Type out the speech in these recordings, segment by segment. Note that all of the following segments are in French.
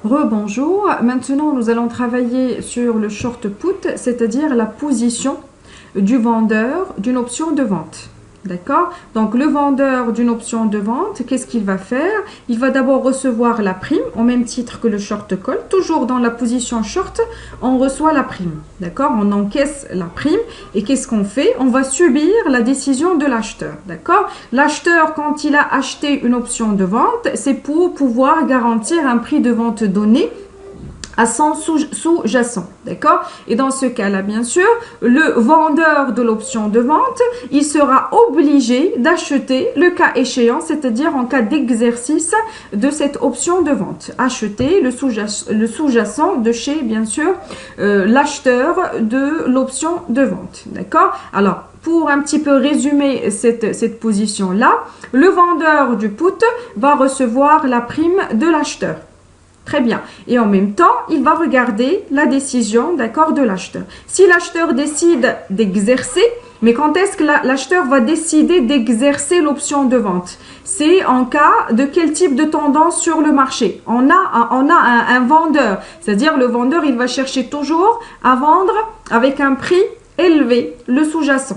Rebonjour. Maintenant, nous allons travailler sur le short put, c'est-à-dire la position du vendeur d'une option de vente. D'accord? Donc, le vendeur d'une option de vente, qu'est-ce qu'il va faire? Il va d'abord recevoir la prime, au même titre que le short call. Toujours dans la position short, on reçoit la prime. D'accord? On encaisse la prime. Et qu'est-ce qu'on fait? On va subir la décision de l'acheteur. D'accord? L'acheteur, quand il a acheté une option de vente, c'est pour pouvoir garantir un prix de vente donné à son sous-jacent, d'accord? Et dans ce cas-là, bien sûr, le vendeur de l'option de vente, il sera obligé d'acheter le cas échéant, c'est-à-dire en cas d'exercice de cette option de vente. Acheter le sous-jacent de chez, bien sûr, l'acheteur de l'option de vente, d'accord? Alors, pour un petit peu résumer cette position-là, le vendeur du put va recevoir la prime de l'acheteur. Très bien. Et en même temps, il va regarder la décision, d'accord, de l'acheteur. Si l'acheteur décide d'exercer, mais quand est-ce que l'acheteur va décider d'exercer l'option de vente? C'est en cas de quel type de tendance sur le marché? On a un vendeur, c'est-à-dire le vendeur, il va chercher toujours à vendre avec un prix élevé, le sous-jacent.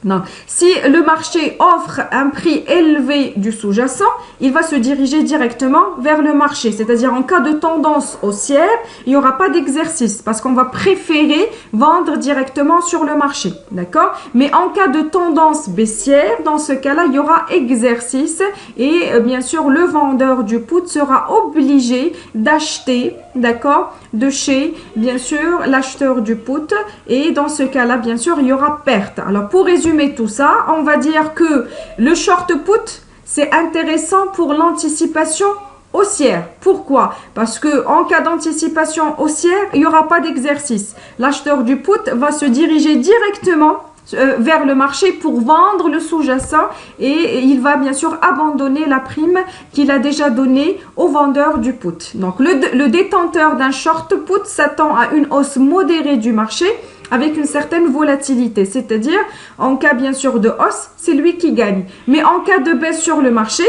Non. Si le marché offre un prix élevé du sous-jacent, il va se diriger directement vers le marché. C'est-à-dire en cas de tendance haussière, il n'y aura pas d'exercice parce qu'on va préférer vendre directement sur le marché. D'accord? Mais en cas de tendance baissière, dans ce cas-là, il y aura exercice et bien sûr, le vendeur du put sera obligé d'acheter, d'accord, de chez, bien sûr, l'acheteur du put. Et dans ce cas-là, bien sûr, il y aura perte. Alors, pour résumer tout ça, on va dire que le short put, c'est intéressant pour l'anticipation haussière. Pourquoi? Parce que en cas d'anticipation haussière, il n'y aura pas d'exercice. L'acheteur du put va se diriger directement vers le marché pour vendre le sous-jacent et il va bien sûr abandonner la prime qu'il a déjà donnée au vendeur du put. Donc le détenteur d'un short put s'attend à une hausse modérée du marché avec une certaine volatilité, c'est-à-dire en cas bien sûr de hausse, c'est lui qui gagne. Mais en cas de baisse sur le marché,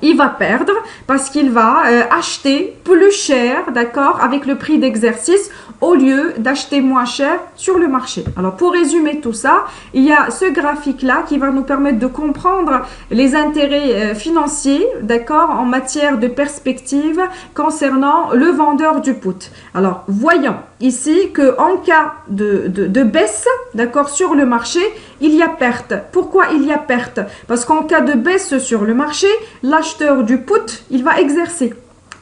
il va perdre parce qu'il va acheter plus cher, d'accord, avec le prix d'exercice au lieu d'acheter moins cher sur le marché. Alors, pour résumer tout ça, il y a ce graphique-là qui va nous permettre de comprendre les intérêts financiers, d'accord, en matière de perspective concernant le vendeur du put. Alors, voyons ici qu'en cas de baisse, d'accord, sur le marché, il y a perte. Pourquoi il y a perte? Parce qu'en cas de baisse sur le marché, l'acheteur du put, il va exercer.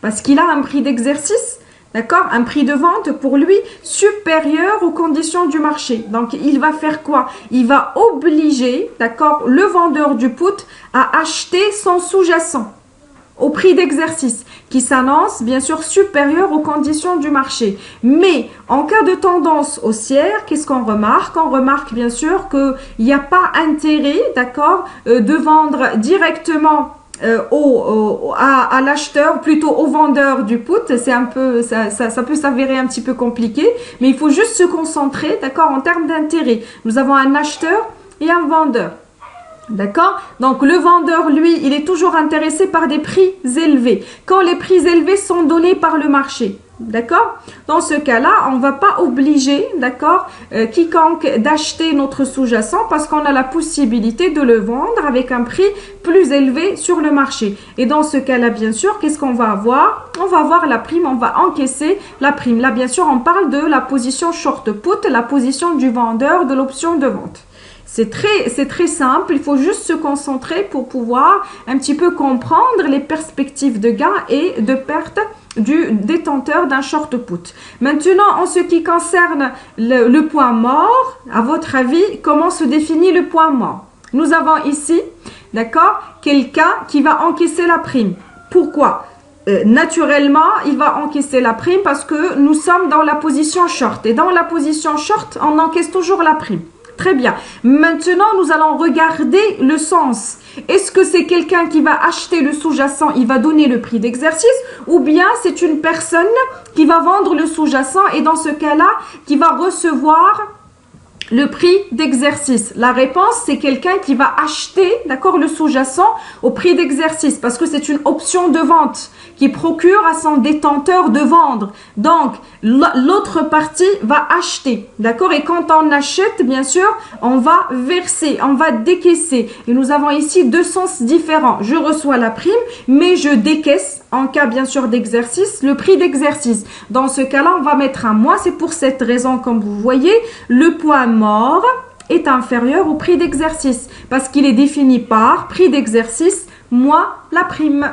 Parce qu'il a un prix d'exercice, d'accord, un prix de vente pour lui supérieur aux conditions du marché. Donc, il va faire quoi? Il va obliger, d'accord, le vendeur du put à acheter son sous-jacent au prix d'exercice qui s'annonce bien sûr supérieur aux conditions du marché. Mais en cas de tendance haussière, qu'est-ce qu'on remarque? On remarque bien sûr qu'il n'y a pas intérêt, d'accord, de vendre directement à l'acheteur, plutôt au vendeur du put. C'est un peu, ça peut s'avérer un petit peu compliqué, mais il faut juste se concentrer, d'accord, en termes d'intérêt. Nous avons un acheteur et un vendeur. D'accord? Donc, le vendeur, lui, il est toujours intéressé par des prix élevés. Quand les prix élevés sont donnés par le marché. D'accord? Dans ce cas-là, on ne va pas obliger, d'accord, quiconque d'acheter notre sous-jacent parce qu'on a la possibilité de le vendre avec un prix plus élevé sur le marché. Et dans ce cas-là, bien sûr, qu'est-ce qu'on va avoir? On va avoir la prime, on va encaisser la prime. Là, bien sûr, on parle de la position short put, la position du vendeur de l'option de vente. C'est très simple, il faut juste se concentrer pour pouvoir un petit peu comprendre les perspectives de gain et de perte du détenteur d'un short put. Maintenant, en ce qui concerne le point mort, à votre avis, comment se définit le point mort? Nous avons ici, d'accord, quelqu'un qui va encaisser la prime. Pourquoi? Naturellement, il va encaisser la prime parce que nous sommes dans la position short. Et dans la position short, on encaisse toujours la prime. Très bien. Maintenant, nous allons regarder le sens. Est-ce que c'est quelqu'un qui va acheter le sous-jacent, il va donner le prix d'exercice, ou bien c'est une personne qui va vendre le sous-jacent et dans ce cas-là, qui va recevoir Le prix d'exercice. La réponse, c'est quelqu'un qui va acheter, d'accord, le sous-jacent au prix d'exercice parce que c'est une option de vente qui procure à son détenteur de vendre. Donc, l'autre partie va acheter, d'accord? Et quand on achète, bien sûr, on va verser, on va décaisser. Et nous avons ici deux sens différents. Je reçois la prime, mais je décaisse, en cas, bien sûr, d'exercice, le prix d'exercice. Dans ce cas-là, on va mettre un mois. C'est pour cette raison, comme vous voyez, le point mort est inférieur au prix d'exercice parce qu'il est défini par prix d'exercice moins la prime.